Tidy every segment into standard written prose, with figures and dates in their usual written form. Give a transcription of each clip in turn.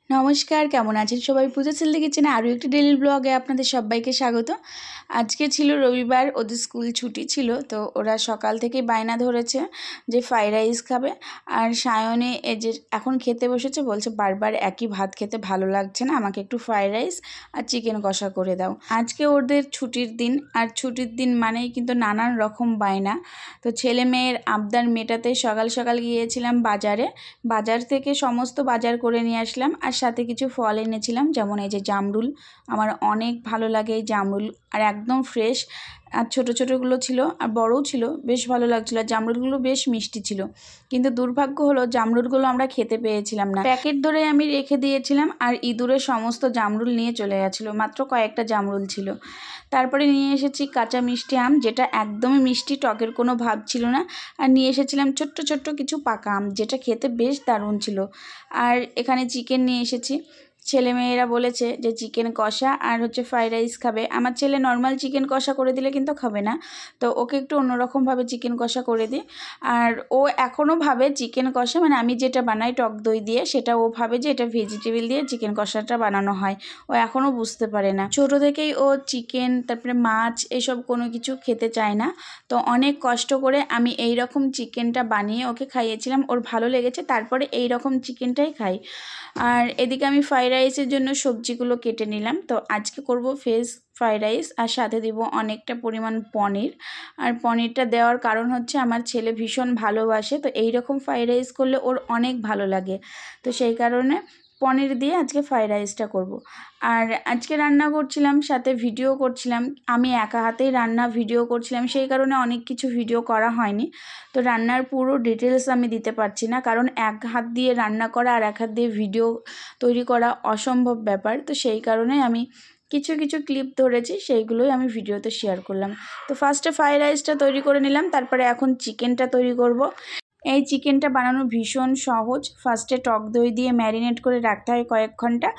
নমস্কার, কেমন আছেন সবাই? পূজা সিল্লি কিচেনে আরও একটি ডেইলি ব্লগে আপনাদের সবাইকে স্বাগত। আজকে ছিল রবিবার, ওদের স্কুল ছুটি ছিল, তো ওরা সকাল থেকেই বায়না ধরেছে যে ফ্রাইড রাইস খাবে। আর সায়নে এই যে এখন খেতে বসেছে, বলছে বারবার একই ভাত খেতে ভালো লাগছে না, আমাকে একটু ফ্রাইড রাইস আর চিকেন কষা করে দাও। আজকে ওদের ছুটির দিন, আর ছুটির দিন মানেই কিন্তু নানান রকম বায়না। তো ছেলে মেয়ের আবদার মেটাতে সকাল সকাল গিয়েছিলাম বাজারে। বাজার থেকে সমস্ত বাজার করে নিয়ে আসলাম, আর সাথে কিছু ফল এনেছিলাম, যেমন এই যে জামরুল। আমার অনেক ভালো লাগে এই জামরুল, আর একদম ফ্রেশ। আর ছোটো ছোটোগুলো ছিল, আর বড়ও ছিল, বেশ ভালো লাগছিলো। আর জামরুলগুলো বেশ মিষ্টি ছিল, কিন্তু দুর্ভাগ্য হলো জামরুলগুলো আমরা খেতে পেয়েছিলাম না। প্যাকেট ধরে আমি রেখে দিয়েছিলাম, আর ইঁদুরে সমস্ত জামরুল নিয়ে চলে গেছিলো। মাত্র কয়েকটা জামরুল ছিল। তারপরে নিয়ে এসেছি কাঁচা মিষ্টি আম, যেটা একদমই মিষ্টি, টকের কোনো ভাব ছিল না। আর নিয়ে এসেছিলাম ছোট্ট ছোট্ট কিছু পাকা আম, যেটা খেতে বেশ দারুণ ছিল। আর এখানে চিকেন নিয়ে এসেছি। ছেলেমেয়েরা বলেছে যে চিকেন কষা আর ফ্রাইড রাইস খাবে। আমার ছেলে নর্মাল চিকেন কষা করে দিলে কিন্তু খাবে না, তো ওকে একটু অন্যরকমভাবে চিকেন কষা করে দিই। আর ও এখনও ভাবে চিকেন কষা মানে আমি যেটা বানাই টক দই দিয়ে, সেটা ও ভাবে যে এটা ভেজিটেবল দিয়ে চিকেন কষাটা বানানো হয়। ও এখনও বুঝতে পারে না। ছোটো থেকেই ও চিকেন, তারপরে মাছ, এসব কোনো কিছু খেতে চায় না। তো অনেক কষ্ট করে আমি এই রকম চিকেনটা বানিয়ে ওকে খাইয়েছিলাম, ওর ভালো লেগেছে, তারপরে এই রকম চিকেনটাই খাই। আর এদিকে আমি ফ্রাইড রাইসের জন্য সবজিগুলো কেটে নিলাম। তো আজকে করব ভেজ ফ্রাইড রাইস, আর সাথে দিব অনেকটা পরিমাণ পনির। আর পনিরটা দেওয়ার কারণ হচ্ছে আমার ছেলে ভীষণ ভালোবাসে, তো এই রকম ফ্রাইড রাইস করলে ওর অনেক ভালো লাগে। তো সেই কারণে পনির দিয়ে আজকে ফ্রাইড রাইসটা করব। আর আজকে রান্না করছিলাম, সাথে ভিডিও করছিলাম। আমি একা হাতেই রান্না ভিডিও করছিলাম, সেই কারণে অনেক কিছু ভিডিও করা হয়নি। তো রান্নার পুরো ডিটেলস আমি দিতে পারছি না, কারণ এক হাত দিয়ে রান্না করা আর এক হাত দিয়ে ভিডিও তৈরি করা অসম্ভব ব্যাপার। তো সেই কারণে আমি কিছু কিছু ক্লিপ ধরেছি, সেইগুলোই আমি ভিডিওতে শেয়ার করলাম। তো ফার্স্টে ফ্রাইড রাইসটা তৈরি করে নিলাম, তারপরে এখন চিকেনটা তৈরি করব। এই চিকেনটা বানানো ভীষণ সহজ। ফার্স্টে টক দই দিয়ে ম্যারিনেট করে রাখতে হয় কয়েক ঘন্টা,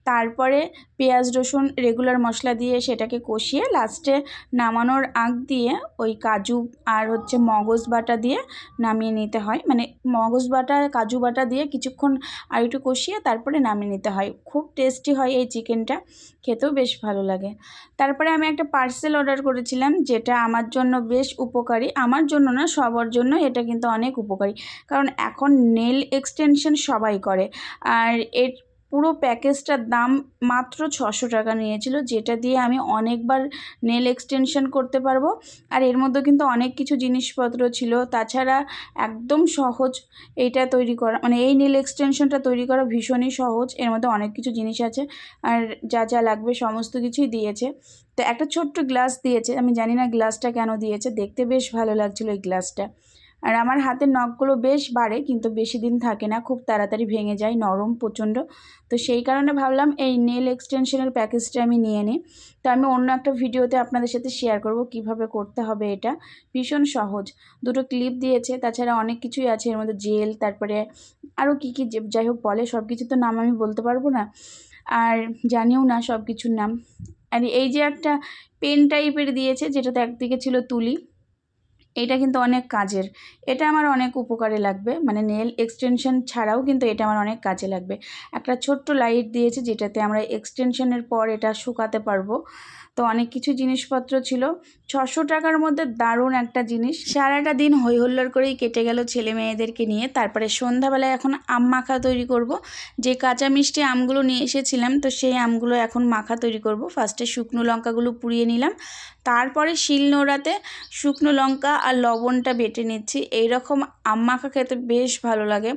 তারপরে পেঁয়াজ রসুন রেগুলার মশলা দিয়ে সেটাকে কষিয়ে লাস্টে নামানোর আগ দিয়ে ওই কাজু আর মগজ বাটা দিয়ে নামিয়ে নিতে হয়। মানে মগজ বাটা কাজু বাটা দিয়ে কিছুক্ষণ আর একটু কষিয়ে তারপরে নামিয়ে নিতে হয়। খুব টেস্টি হয় এই চিকেনটা, খেতেও বেশ ভালো লাগে। তারপরে আমি একটা পার্সেল অর্ডার করেছিলাম, যেটা আমার জন্য বেশ উপকারী। আমার জন্য না, সবার জন্য এটা কিন্তু অনেক উপকারী, কারণ এখন নেল এক্সটেনশন সবাই করে। আর এর পুরো প্যাকেজটার দাম মাত্র 600 টাকা নিয়েছিল, যেটা দিয়ে আমি অনেকবার নেল এক্সটেনশন করতে পারবো। আর এর মধ্যে কিন্তু অনেক কিছু জিনিসপত্র ছিল। তাছাড়া একদম সহজ এইটা তৈরি করা, মানে এই নেল এক্সটেনশনটা তৈরি করা ভীষণই সহজ। এর মধ্যে অনেক কিছু জিনিস আছে, আর যা যা লাগবে সমস্ত কিছুই দিয়েছে। তো একটা ছোট্ট গ্লাস দিয়েছে, আমি জানি না গ্লাসটা কেন দিয়েছে, দেখতে বেশ ভালো লাগছিলো এই গ্লাসটা। আর আমার হাতের নখগুলো বেশ বাড়ে, কিন্তু বেশি দিন থাকে না, খুব তাড়াতাড়ি ভেঙে যায়, নরম প্রচণ্ড। তো সেই কারণে ভাবলাম এই নেল এক্সটেনশনের প্যাকেজটা আমি নিয়ে নিই। তো আমি অন্য একটা ভিডিওতে আপনাদের সাথে শেয়ার করব কিভাবে করতে হবে। এটা ভীষণ সহজ। দুটো ক্লিপ দিয়েছে, তাছাড়া অনেক কিছুই আছে এর মধ্যে, জেল, তারপরে আরও কী কী যাই হোক বলে, সব কিছু তো নাম আমি বলতে পারবো না, আর জানিও না সব কিছুর নাম। আর এই যে একটা পেন টাইপের দিয়েছে, যেটাতে একদিকে ছিল তুলি, এটা কিন্তু অনেক কাজের। এটা আমার অনেক উপকারে লাগবে, মানে নেল এক্সটেনশন ছাড়াও কিন্তু এটা আমার অনেক কাজে লাগবে। একটা ছোট্ট লাইট দিয়েছে, যেটাতে আমরা এক্সটেনশনের পর এটা শুকাতে পারবো। তো অনেক কিছু জিনিসপত্র ছিল। 600 টাকার মধ্যে দারুণ একটা জিনিস। সারাটা দিন হই হুল্লোড় করেই কেটে গেল ছেলে মেয়েদেরকে নিয়ে। তারপরে সন্ধ্যাবেলায় এখন আম মাখা তৈরি করব। যে কাঁচা মিষ্টি আমগুলো নিয়ে এসেছিলাম, তো সেই আমগুলো এখন মাখা তৈরি করব। ফার্স্টে শুকনো লঙ্কাগুলো পুড়িয়ে নিলাম, তারপরে শিলনোড়াতে শুকনো লঙ্কা আর লবণটা বেটে নিচ্ছি। এই রকম আম মাখা খেতে বেশ ভালো লাগে।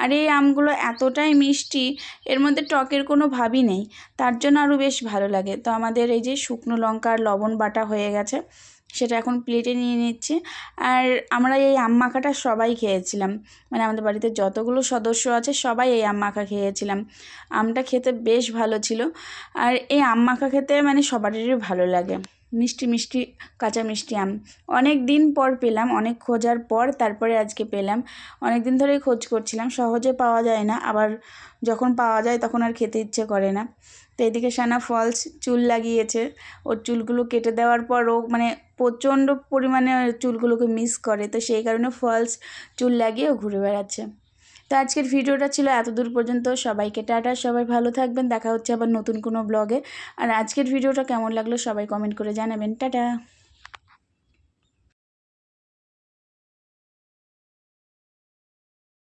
আর এই আমগুলো এতটাই মিষ্টি, এর মধ্যে টকের কোনো ভাবই নেই, তার জন্য আরও বেশ ভালো লাগে। তো আমাদের এই যে শুকনো লঙ্কা আর লবণ বাটা হয়ে গেছে, সেটা এখন প্লেটে নিয়ে নিচ্ছি। আর আমরা এই আম মাখাটা সবাই খেয়েছিলাম, মানে আমাদের বাড়িতে যতগুলো সদস্য আছে সবাই এই আম মাখা খেয়েছিলাম। আমটা খেতে বেশ ভালো ছিল। আর এই আম মাখা খেতে মানে সবারই ভালো লাগে। মিষ্টি মিষ্টি কাঁচা মিষ্টি আম অনেক দিন পর পেলাম, অনেক খোঁজার পর তারপরে আজকে পেলাম। অনেক দিন ধরেই খোঁজ করছিলাম, সহজে পাওয়া যায় না, আবার যখন পাওয়া যায় তখন আর খেতে ইচ্ছে করে না। তো এদিকে সানা ফলস চুল লাগিয়েছে, ওর চুলগুলো কেটে দেওয়ার পর ও মানে প্রচণ্ড পরিমাণে চুলগুলোকে মিস করে, তো সেই কারণে ফলস চুল লাগিয়ে ও ঘুরে বেড়াচ্ছে। তো আজকের ভিডিওটা ছিল এত দূর পর্যন্ত। সবাইকে টাটা, সবাই ভালো থাকবেন, দেখা হচ্ছে আবার নতুন কোনো ব্লগে। আর আজকের ভিডিওটা কেমন লাগলো সবাই কমেন্ট করে জানাবেন। টাটা।